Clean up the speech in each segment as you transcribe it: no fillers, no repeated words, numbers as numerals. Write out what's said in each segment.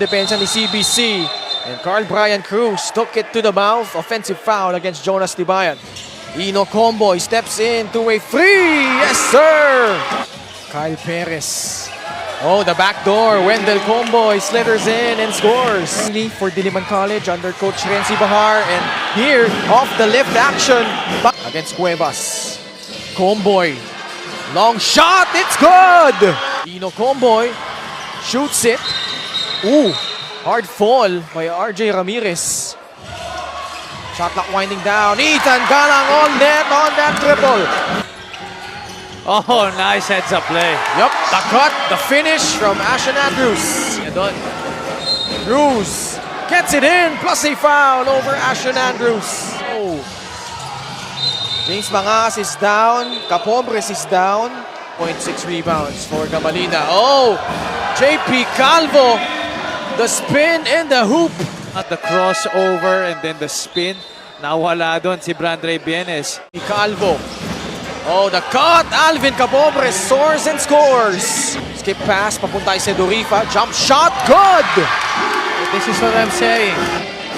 Depensa ni CBC. And Carl Brian Cruz took it to the mouth. Offensive foul against Jonas Tibayan. Ino Comboy steps in to a free. Yes, sir! Kyle Perez. Oh, the back door. Wendell Comboy slithers in and scores. For Diliman College under Coach Renzi Bahar. And here, off the lift action against Cuevas. Comboy. Long shot. It's good! Ino Comboy shoots it. Ooh, hard fall by RJ Ramirez. Shot clock winding down. Ethan Galang on net on that triple. Oh, nice heads-up play. Yup, the cut, the finish from Ashen Andrews. Cruz gets it in, plus a foul over Ashen Andrews. Oh. James Mangas is down. Capobres is down. 0.6 rebounds for Gamalina. Oh, JP Calvo. The spin and the hoop. At the crossover and then the spin. Nawala doon si Brandre Bienes. Calvo. Oh, the cut. Alvin Capobres soars and scores. Skip pass, papunta kay Sedorifa. Jump shot, good! This is what I'm saying.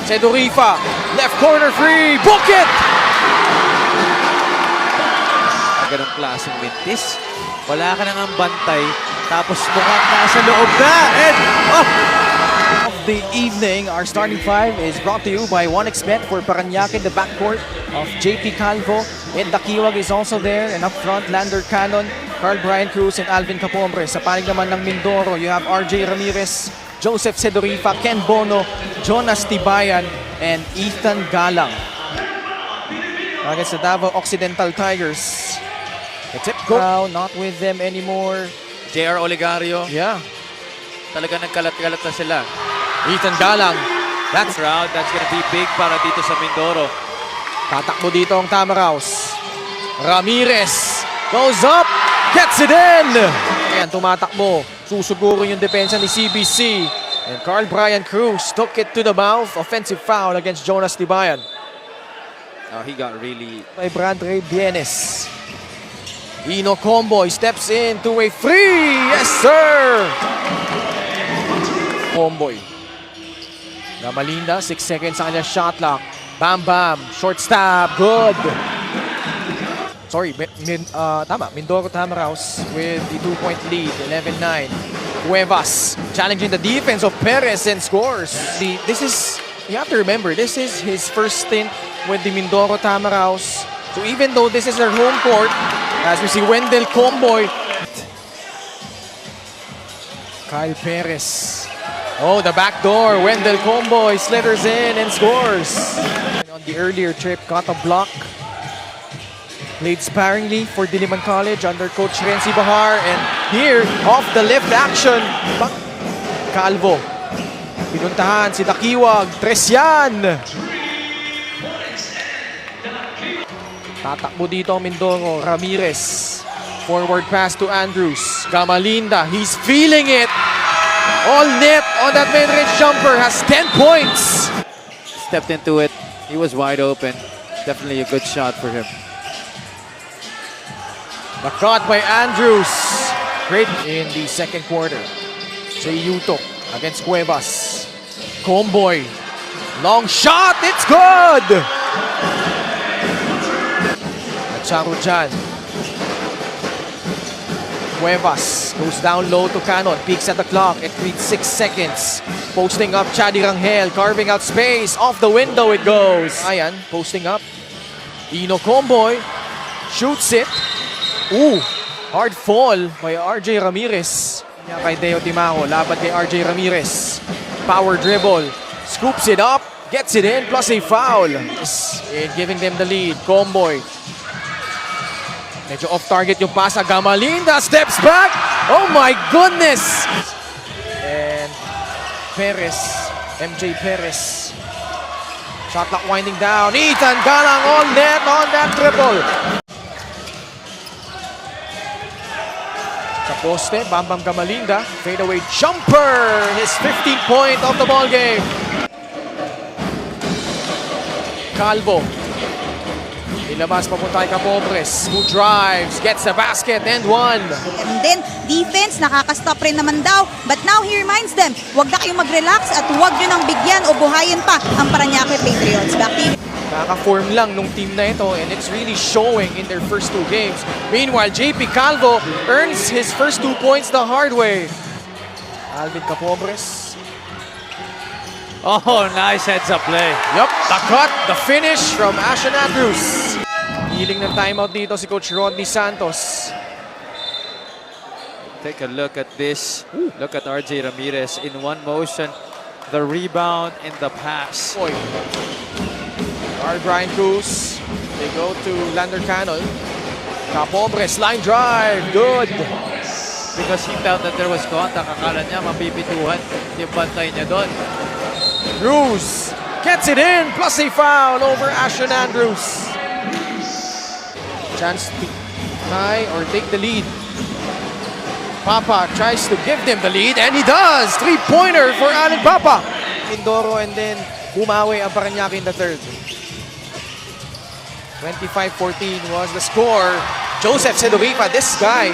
Sedorifa, left corner free. Book it! Ganong klaseng mintis. Wala ka nang ang bantay. Tapos mukhang nasa loob na. And, oh! The evening, our starting five is brought to you by 1xBet for Parañaque in the backcourt of JP Calvo. And Dakiwag is also there. And up front, Lander Cannon, Carl Brian Cruz, and Alvin Capobres. Sa panig naman ng Mindoro, you have RJ Ramirez, Joseph Sedorifa, Ken Bono, Jonas Tibayan, and Ethan Galang. Against the Davao Occidental Tigers. The tip go. Not with them anymore. JR Oligario. Yeah. Talaga nagkalat-kalat na sila. Ethan Galang. That's round. That's gonna be big para dito sa Mindoro. Tatakbo dito ang Tamaraws. Ramirez goes up, gets it in. Ayan, tumatakbo. Susugurin yung depensa ni CBC. And Carl Brian Cruz took it to the mouth. Offensive foul against Jonas Tibayan. He got really... By Brandre Bienes. Ino Comboy steps in to a free. Yes, sir! Comboy. Gamalinda, 6 seconds sa kanya shot clock. Bam Bam, short stab, good. Sorry, tama, Mindoro Tamaraws with the 2-point lead, 11-9. Cuevas challenging the defense of Perez and scores. This is, you have to remember, this is his first stint with the Mindoro Tamaraws. So even though this is their home court, as we see Wendell Comboy. Kyle Perez. Oh, the back door. Wendell Comboy slithers in and scores. On the earlier trip, got a block. Played sparingly for Diliman College under Coach Renzi Bahar. And here, off the lift action, Calvo. Pinuntahan si Dakiwag. Tresyan. Tatakbo dito ang Mindoro. Ramirez. Forward pass to Andrews. Gamalinda. He's feeling it. All net on that mid-range jumper, has 10 points. Stepped into it. He was wide open. Definitely a good shot for him. The cut by Andrews. Great in the second quarter. Jay Yutok against Cuevas. Comboy. Long shot. It's good. Charujan. Cuevas goes down low to Cannon, peeks at the clock, it reads 6 seconds. Posting up Chadi Rangel, carving out space, off the window it goes. Ayan, posting up. Ino Comboy shoots it. Ooh, hard fall by RJ Ramirez. Kay Deo Timaco, laban kay RJ Ramirez. Power dribble, scoops it up, gets it in, plus a foul. And giving them the lead, Comboy. Medyo off-target yung pass. Gamalinda steps back. Oh my goodness! And Perez, MJ Perez. Shot clock winding down. Ethan Galang on net on that triple. Sa poste, Bam Bam Gamalinda. Fadeaway jumper. His 15th point of the ball game. Calvo. Ilabas papunta kay Capobres, who drives, gets the basket, and one. And then, defense, nakaka-stop rin naman daw. But now, he reminds them, huwag na kayong mag-relax at huwag nyo nang bigyan o buhayin pa ang Parañaque Patriots. Back to you. Kaka-form lang nung team na ito and it's really showing in their first two games. Meanwhile, JP Calvo earns his first 2 points the hard way. Alvin Capobres. Oh, nice heads-up play. Yup, the cut, the finish from Ashen Andrews. Hiling ng timeout dito si Coach Rodney Santos. Take a look at this. Look at RJ Ramirez in one motion. The rebound and the pass. Boy. Carl Brian Cruz. They go to Lander Canol. Capobres, line drive. Good. Because he felt that there was contact. Akala niya mapipituhan yung bantay niya doon. Cruz gets it in, plus a foul over Ashen Andrews. Chance to tie or take the lead. Papa tries to give them the lead, and he does! 3-pointer for Allen Papa. Mindoro, and then bumawi ang Parañaque in the third. 25-14 was the score. Joseph Sedorifa, this guy.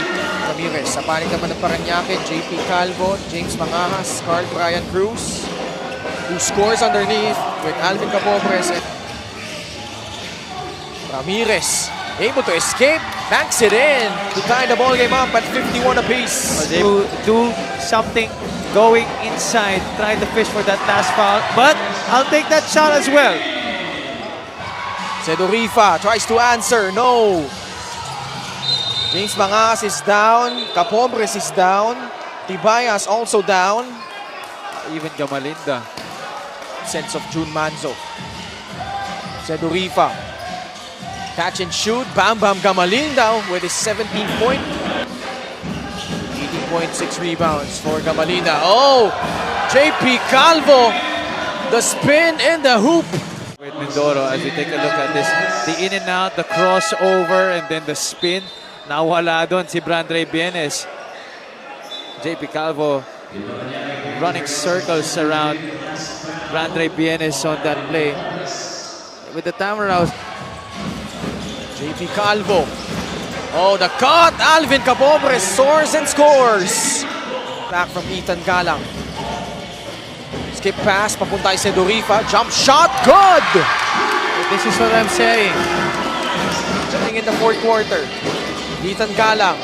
Ramirez, sa panig naman ng Parañaque, JP Calvo, James Mangajas, Carl Brian Cruz, who scores underneath with Alvin Capobres. And Ramirez able to escape, banks it in to tie the ball game up at 51 apiece. To do something going inside, try to fish for that last foul, but I'll take that shot as well. Sedorifa tries to answer, no. James Mangas is down, Capobres is down, Tibayas also down. Even Gamalinda. Sense of June Manzo. Sedorifa. Catch and shoot. Bam Bam Gamalinda with his 17-point. 18.6 rebounds for Gamalinda. Oh! JP Calvo. The spin and the hoop. With Mindoro, as we take a look at this, the in and out, the crossover, and then the spin. Nawala doon si Brandre Bienes. JP Calvo running circles around Brandre Bienes on that play. With the Tamaraws. JP Calvo. Oh, the cut! Alvin Capobres soars and scores. Back from Ethan Galang. Skip pass, papunta kay Sedorifa. Jump shot, good! This is what I'm saying. Coming in the fourth quarter. Ethan Galang.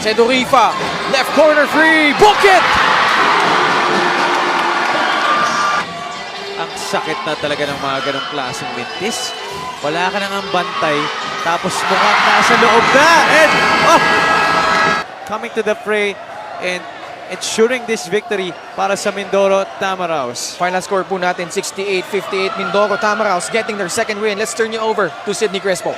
Sedorifa. Left corner free. Book it! Ang sakit na talaga ng mga ganong klaseng mintis. Wala ka nang ang bantay, tapos mukhang nasa loob na. And, oh! Coming to the fray and ensuring this victory para sa Mindoro Tamaraws. Final score po natin, 68-58. Mindoro Tamaraws getting their second win. Let's turn you over to Sydney Crespo.